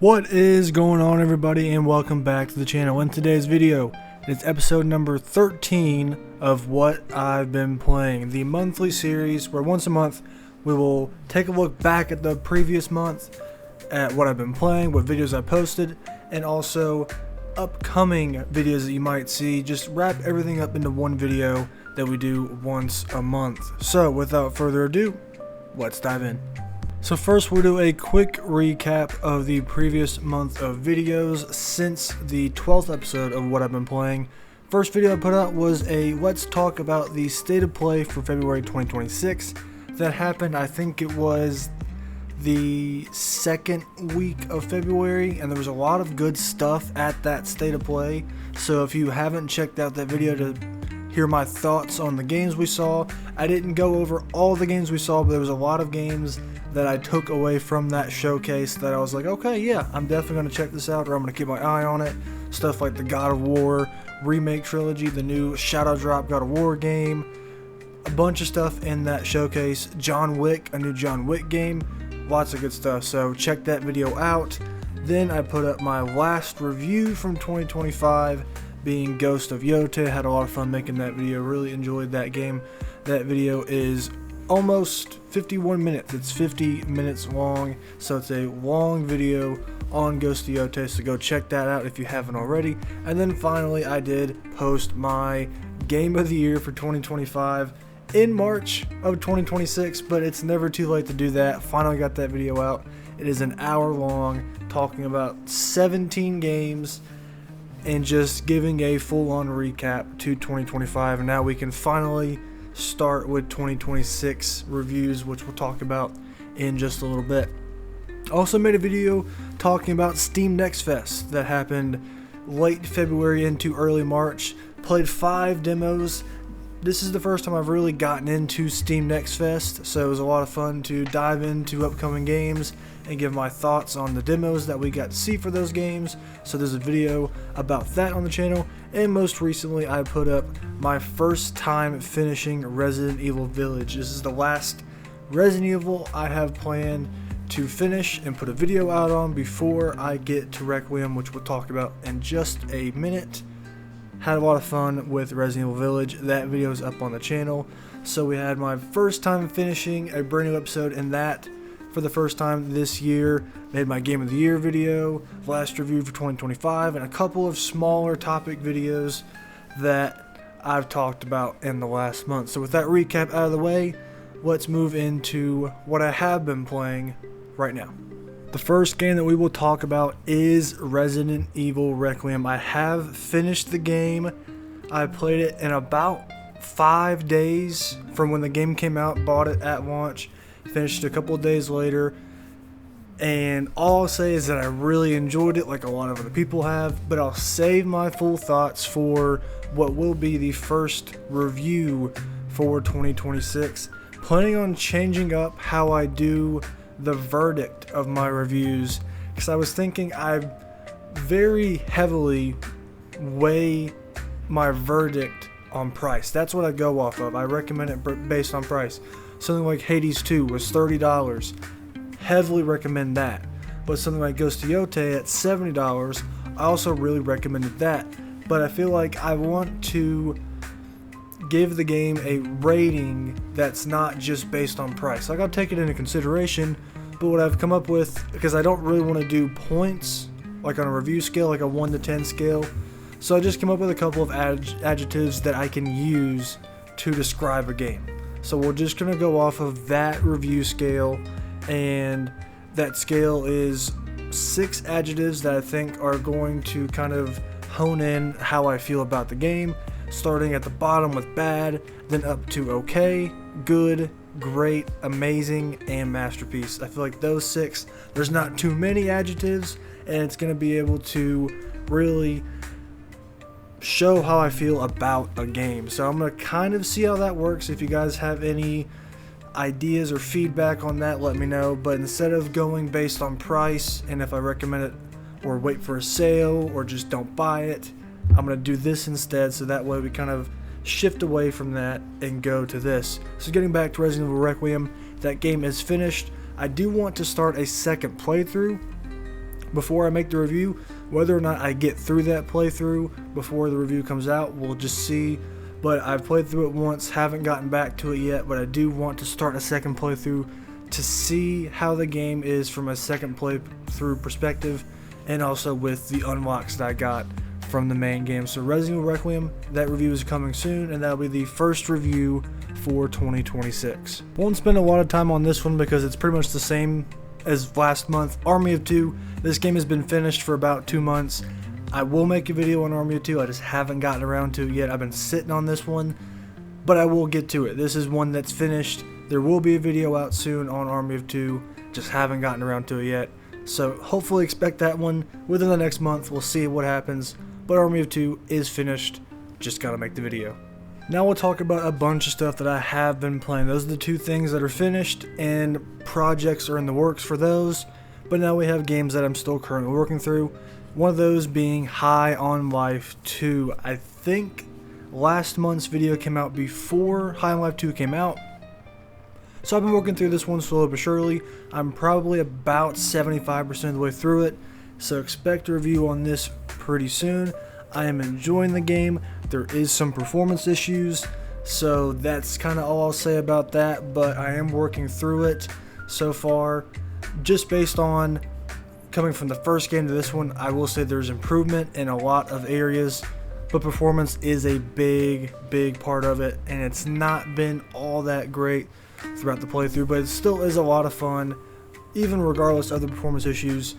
What is going on, everybody, and welcome back to the channel. In today's video, it's episode number 13 of What I've Been Playing, the monthly series where once a month we will take a look back at the previous month, at what I've been playing, what videos I posted, and also upcoming videos that you might see. Just wrap everything up into one video that we do once a month. So without further ado, let's dive in. So first we'll do a quick recap of the previous month of videos since the 12th episode of What I've Been Playing. First video I put out was a let's talk about the state of play for February 2026. That happened, I think it was the second week of February, and there was a lot of good stuff at that state of play. So if you haven't checked out that video to hear my thoughts on the games we saw, I didn't go over all the games we saw, but there was a lot of games that I took away from that showcase that I was like, okay, yeah, I'm definitely going to check this out, or I'm going to keep my eye on it. Stuff like the God of War remake trilogy, the new Shadow Drop God of War game, a bunch of stuff in that showcase. John Wick, a new John Wick game, lots of good stuff, so check that video out. Then I put up my last review from 2025, being Ghost of Yotei. Had a lot of fun making that video, really enjoyed that game. That video is almost 51 minutes. It's 50 minutes long, so it's a long video on Ghost of Yotei, so go check that out if you haven't already. And then finally I did post my Game of the Year for 2025 in March of 2026, but it's never too late to do that. Finally got that video out. It is an hour long, talking about 17 games and just giving a full-on recap to 2025. And now we can finally start with 2026 reviews, which we'll talk about in just a little bit. Also made a video talking about Steam Next Fest that happened late February into early March. Played 5 demos. This is the first time I've really gotten into Steam Next Fest, so it was a lot of fun to dive into upcoming games and give my thoughts on the demos that we got to see for those games. So there's a video about that on the channel. And most recently I put up my first time finishing Resident Evil Village. This is the last Resident Evil I have planned to finish and put a video out on before I get to Requiem, which we'll talk about in just a minute. Had a lot of fun with Resident Evil Village. That video is up on the channel. So we had my first time finishing a brand new episode in that for the first time this year. Made my Game of the Year video, last review for 2025, and a couple of smaller topic videos that I've talked about in the last month. So with that recap out of the way, let's move into what I have been playing right now. The first game that we will talk about is Resident Evil Requiem. I have finished the game. I played it in about 5 days from when the game came out, bought it at launch, finished a couple of days later, and all I'll say is that I really enjoyed it, like a lot of other people have, but I'll save my full thoughts for what will be the first review for 2026. Planning on changing up how I do the verdict of my reviews, because I was thinking I very heavily weigh my verdict on price. That's what I go off of. I recommend it based on price. Something like Hades 2 was $30. Heavily recommend that. But something like Ghost of Yotei at $70, I also really recommended that. But I feel like I want to give the game a rating that's not just based on price. Like, I'll take it into consideration, but what I've come up with, because I don't really want to do points like on a review scale, like a 1 to 10 scale, so I just came up with a couple of adjectives that I can use to describe a game. So we're just going to go off of that review scale, and that scale is 6 adjectives that I think are going to kind of hone in how I feel about the game, starting at the bottom with bad, then up to okay, good, great, amazing, and masterpiece. I feel like those 6, there's not too many adjectives, and it's going to be able to really show how I feel about a game. So I'm going to kind of see how that works. If you guys have any ideas or feedback on that, let me know. But instead of going based on price and if I recommend it or wait for a sale or just don't buy it, I'm going to do this instead, so that way we kind of shift away from that and go to this. So getting back to Resident Evil Requiem, that game is finished. I do want to start a second playthrough before I make the review. Whether or not I get through that playthrough before the review comes out, we'll just see. But I've played through it once, haven't gotten back to it yet, but I do want to start a second playthrough to see how the game is from a second playthrough perspective, and also with the unlocks that I got from the main game. So Resident Evil Requiem, that review is coming soon, and that'll be the first review for 2026. Won't spend a lot of time on this one because it's pretty much the same as last month. Army of Two, this game has been finished for about 2 months. I will make a video on Army of Two, I just haven't gotten around to it yet. I've been sitting on this one, but I will get to it. This is one that's finished. There will be a video out soon on Army of Two, just haven't gotten around to it yet. So hopefully expect that one within the next month. We'll see what happens, but Army of Two is finished, just gotta make the video. Now we'll talk about a bunch of stuff that I have been playing. Those are the two things that are finished, and projects are in the works for those. But now we have games that I'm still currently working through. One of those being High on Life 2. I think last month's video came out before High on Life 2 came out. So I've been working through this one slowly but surely. I'm probably about 75% of the way through it. So expect a review on this pretty soon. I am enjoying the game. There is some performance issues, so that's kind of all I'll say about that, but I am working through it so far. Just based on coming from the first game to this one, I will say there's improvement in a lot of areas, but performance is a big part of it, and it's not been all that great throughout the playthrough, but it still is a lot of fun. Even regardless of the performance issues,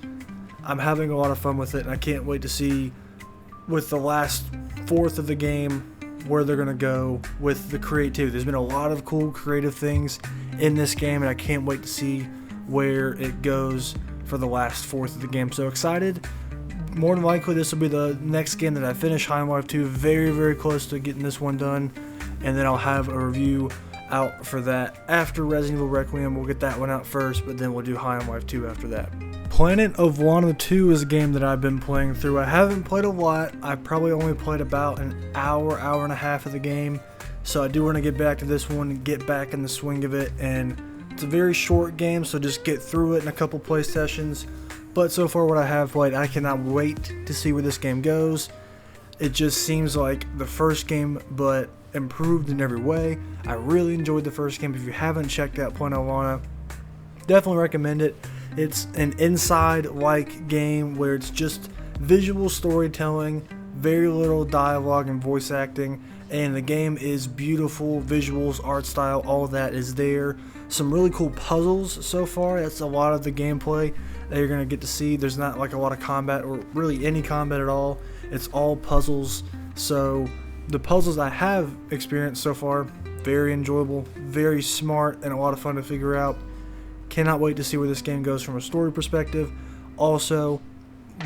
I'm having a lot of fun with it, and I can't wait to see with the last fourth of the game where they're going to go with the creativity. There's been a lot of cool creative things in this game, and I can't wait to see where it goes for the last fourth of the game. So excited. More than likely this will be the next game that I finish, High on Life 2. Very close to getting this one done, and then I'll have a review out for that after Resident Evil Requiem. We'll get that one out first, but then we'll do High on Life 2 after that. Planet of Lana 2 is a game that I've been playing through. I haven't played a lot. I probably only played about an hour and a half of the game. So I do want to get back to this one and get back in the swing of it. And it's a very short game, so just get through it in a couple play sessions. But so far what I have played, I cannot wait to see where this game goes. It just seems like the first game, but improved in every way. I really enjoyed the first game. If you haven't checked out Planet of Lana, definitely recommend it. It's an Inside-like game where it's just visual storytelling, very little dialogue and voice acting, and the game is beautiful. Visuals, art style, all of that is there. Some really cool puzzles so far. That's a lot of the gameplay that you're going to get to see. There's not like a lot of combat or really any combat at all. It's all puzzles. So the puzzles I have experienced so far, very enjoyable, very smart, and a lot of fun to figure out. Cannot wait to see where this game goes from a story perspective. Also,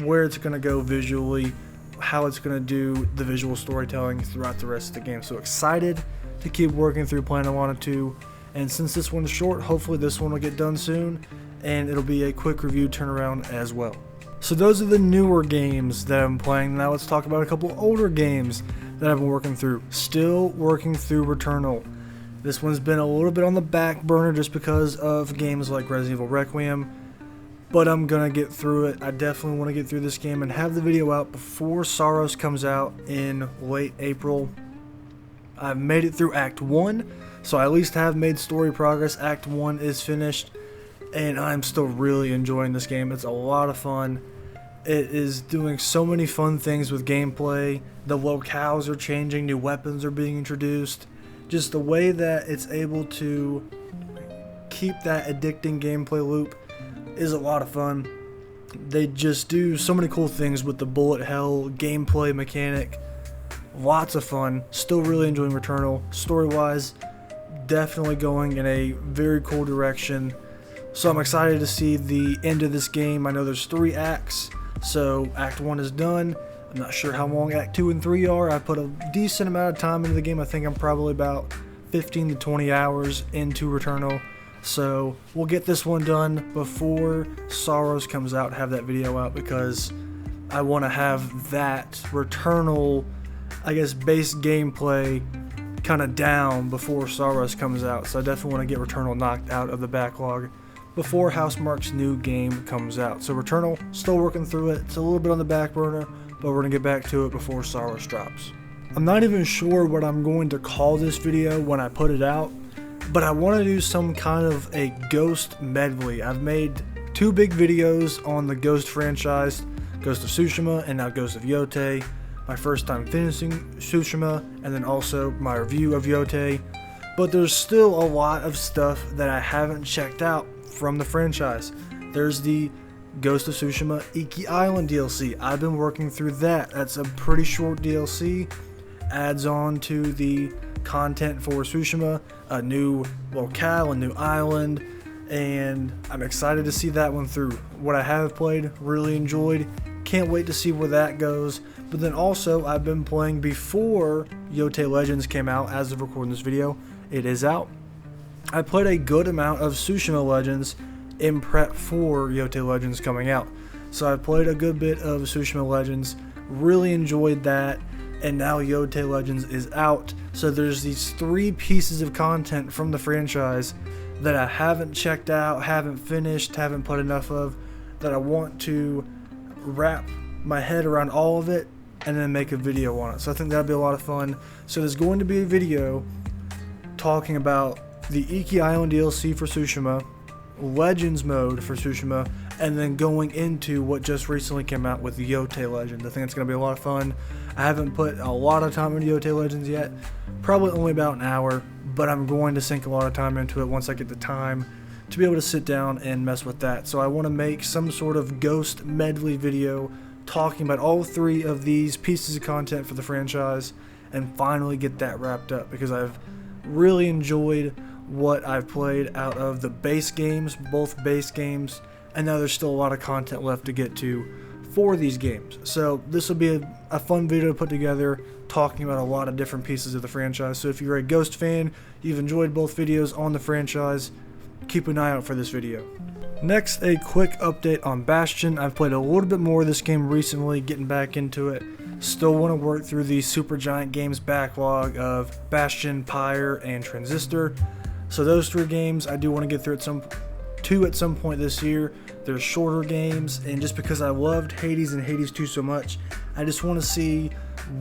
where it's going to go visually, how it's going to do the visual storytelling throughout the rest of the game. So excited to keep working through Planet of Lana 2. And since this one's short, hopefully this one will get done soon, and it'll be a quick review turnaround as well. So those are the newer games that I'm playing. Now let's talk about a couple older games that I've been working through. Still working through Returnal. This one's been a little bit on the back burner just because of games like Resident Evil Requiem, but I'm gonna get through it. I definitely want to get through this game and have the video out before Sorrows comes out in late April. I've made it through Act 1, so I at least have made story progress. Act 1 is finished, and I'm still really enjoying this game. It's a lot of fun. It is doing so many fun things with gameplay. The locales are changing, new weapons are being introduced. Just the way that it's able to keep that addicting gameplay loop is a lot of fun. They just do so many cool things with the bullet hell gameplay mechanic. Lots of fun. Still really enjoying Returnal. Story-wise, definitely going in a very cool direction. So I'm excited to see the end of this game. I know there's 3 acts, so Act 1 is done. I'm not sure how long Act 2 and 3 are. I put a decent amount of time into the game. I think I'm probably about 15 to 20 hours into Returnal. So we'll get this one done before Sorrows comes out, have that video out, because I want to have that Returnal, I guess, base gameplay kind of down before Sorrows comes out. So I definitely want to get Returnal knocked out of the backlog before Housemarque's new game comes out. So Returnal, still working through it. It's a little bit on the back burner, but we're going to get back to it before Star Wars drops. I'm not even sure what I'm going to call this video when I put it out, but I want to do some kind of a Ghost medley. I've made 2 big videos on the Ghost franchise, Ghost of Tsushima and now Ghost of Yotei. My first time finishing Tsushima, and then also my review of Yotei. But there's still a lot of stuff that I haven't checked out from the franchise. There's the Ghost of Tsushima Iki Island DLC. I've been working through that. That's a pretty short DLC. Adds on to the content for Tsushima, a new locale, a new island, and I'm excited to see that one through. What I have played, really enjoyed. Can't wait to see where that goes. But then also, I've been playing before Yotei Legends came out. As of recording this video, it is out. I played a good amount of Tsushima Legends in prep for Yotei Legends coming out. So I played a good bit of Tsushima Legends, really enjoyed that, and now Yotei Legends is out. So there's these 3 pieces of content from the franchise that I haven't checked out, haven't finished, haven't put enough of, that I want to wrap my head around all of it and then make a video on it. So I think that'd be a lot of fun. So there's going to be a video talking about the Iki Island DLC for Tsushima, Legends mode for Tsushima, and then going into what just recently came out with the Yotei Legends. I think it's going to be a lot of fun. I haven't put a lot of time into Yotei Legends yet, probably only about an hour, but I'm going to sink a lot of time into it once I get the time to be able to sit down and mess with that. So I want to make some sort of Ghost medley video talking about all 3 of these pieces of content for the franchise and finally get that wrapped up, because I've really enjoyed what I've played out of the base games, both base games, and now there's still a lot of content left to get to for these games. So this will be a fun video to put together, talking about a lot of different pieces of the franchise. So if you're a Ghost fan, you've enjoyed both videos on the franchise, keep an eye out for this video. Next, a quick update on Bastion. I've played a little bit more of this game recently, getting back into it. Still want to work through the Supergiant Games backlog of Bastion, Pyre, and Transistor. So those 3 games I do want to get through at some point this year. They're shorter games, and just because I loved Hades and Hades 2 so much, I just want to see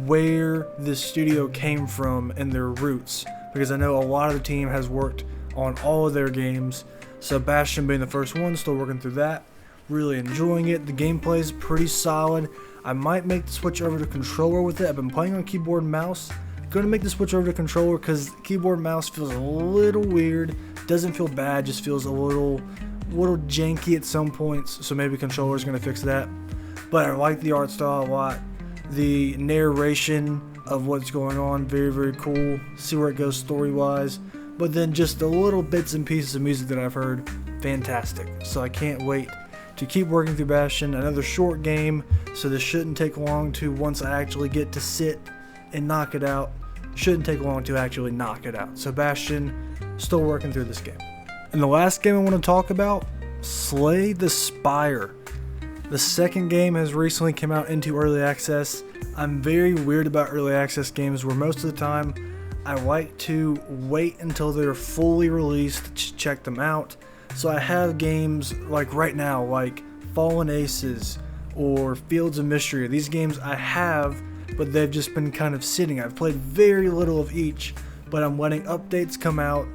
where this studio came from and their roots, because I know a lot of the team has worked on all of their games. So Bastion being the first one, still working through that, really enjoying it. The gameplay is pretty solid. I might make the switch over to controller with it. I've been playing on keyboard and mouse. Going to make the switch over to controller because keyboard and mouse feels a little weird. Doesn't feel bad, just feels a little janky at some points. So maybe controller is going to fix that. But I like the art style a lot. The narration of what's going on, very, very cool. See where it goes story-wise. But then just the little bits and pieces of music that I've heard, fantastic. So I can't wait to keep working through Bastion. Another short game, so this shouldn't take long to, once I actually get to sit and knock it out, shouldn't take long to actually knock it out. So Bastion, still working through this game. And the last game I want to talk about, Slay the Spire. The second game has recently come out into early access. I'm very weird about early access games where most of the time I like to wait until they're fully released to check them out. So I have games like right now, like Fallen Aces or Fields of Mystery. These games I have, but they've just been kind of sitting. I've played very little of each, but I'm letting updates come out,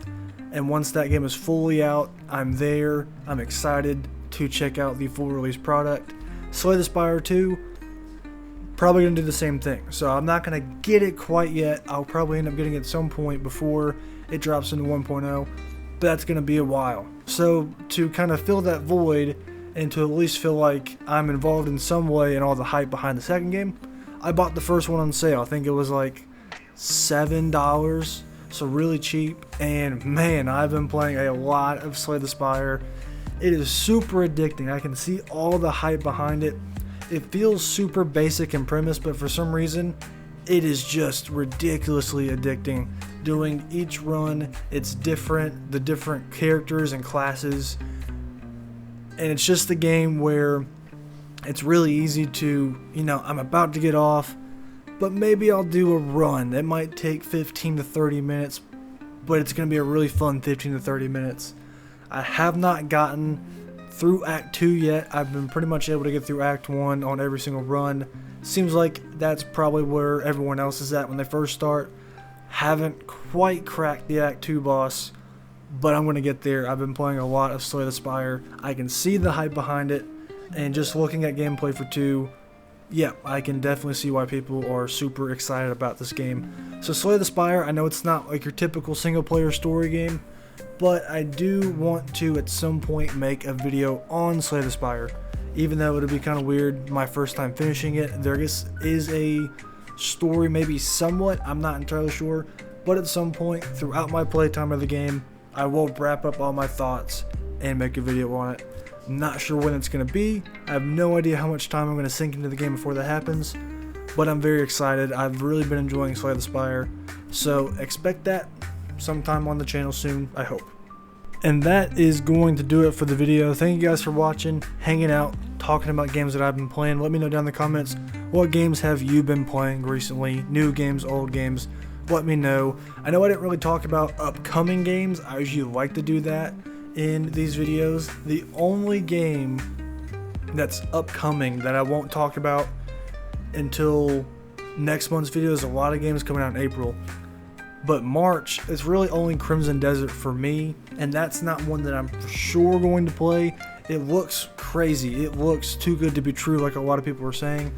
and once that game is fully out, I'm there. I'm excited to check out the full release product. Slay the Spire 2, probably going to do the same thing. So I'm not going to get it quite yet. I'll probably end up getting it at some point before it drops into 1.0, but that's going to be a while. So to kind of fill that void and to at least feel like I'm involved in some way in all the hype behind the second game, I bought the first one on sale. I think it was like $7, so really cheap. And man, I've been playing a lot of Slay the Spire. It is super addicting. I can see all the hype behind it. It feels super basic in premise, but for some reason, it is just ridiculously addicting. Doing each run, it's different, the different characters and classes, and it's just a game where it's really easy to, I'm about to get off, but maybe I'll do a run. It might take 15 to 30 minutes, but it's going to be a really fun 15 to 30 minutes. I have not gotten through Act 2 yet. I've been pretty much able to get through Act 1 on every single run. Seems like that's probably where everyone else is at when they first start. Haven't quite cracked the Act 2 boss, but I'm going to get there. I've been playing a lot of Slay the Spire. I can see the hype behind it, and just looking at gameplay for 2, yeah, I can definitely see why people are super excited about this game. So Slay the Spire, I know it's not like your typical single player story game, but I do want to at some point make a video on Slay the Spire. Even though it would be kind of weird my first time finishing it, there is a story maybe somewhat, I'm not entirely sure, but at some point throughout my playtime of the game, I will wrap up all my thoughts and make a video on it. Not sure when it's going to be. I have no idea how much time I'm going to sink into the game before that happens, but I'm very excited. I've really been enjoying Slay the Spire, so expect that sometime on the channel soon, I hope. And that is going to do it for the video. Thank you guys for watching, hanging out, talking about games that I've been playing. Let me know down in the comments, what games have you been playing recently? New games, old games? Let me know. I know I didn't really talk about upcoming games. I usually like to do that in these videos. The only game that's upcoming that I won't talk about until next month's video is a lot of games coming out in April. But March is really only Crimson Desert for me, and that's not one that I'm for sure going to play. It looks crazy. It looks too good to be true, like a lot of people are saying.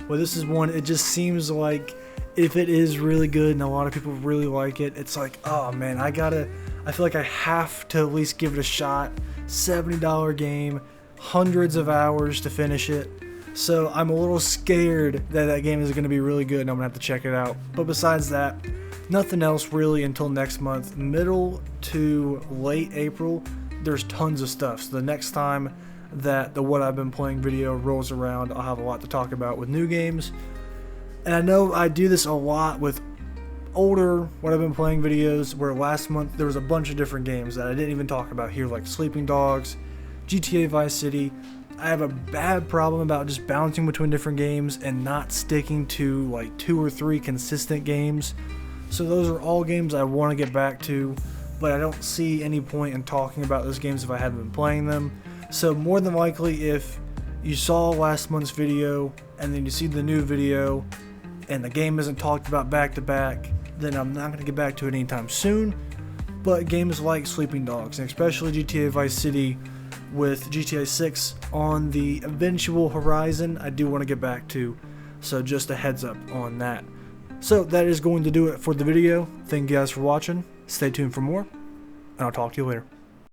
Well, this is one, it just seems like if it is really good and a lot of people really like it, it's like, oh man, I feel like I have to at least give it a shot. $70 game, hundreds of hours to finish it. So I'm a little scared that that game is going to be really good and I'm going to have to check it out. But besides that, nothing else really until next month. Middle to late April, there's tons of stuff. So the next time that the What I've Been Playing video rolls around, I'll have a lot to talk about with new games. And I know I do this a lot with older What I've Been Playing videos, where last month there was a bunch of different games that I didn't even talk about here, like Sleeping Dogs, GTA Vice City. I have a bad problem about just bouncing between different games and not sticking to like 2 or 3 consistent games. So those are all games I want to get back to, but I don't see any point in talking about those games if I haven't been playing them. So more than likely, if you saw last month's video and then you see the new video and the game isn't talked about back to back, then I'm not going to get back to it anytime soon. But games like Sleeping Dogs, and especially GTA Vice City with GTA 6 on the eventual horizon, I do want to get back to. So just a heads up on that. So that is going to do it for the video. Thank you guys for watching. Stay tuned for more, and I'll talk to you later.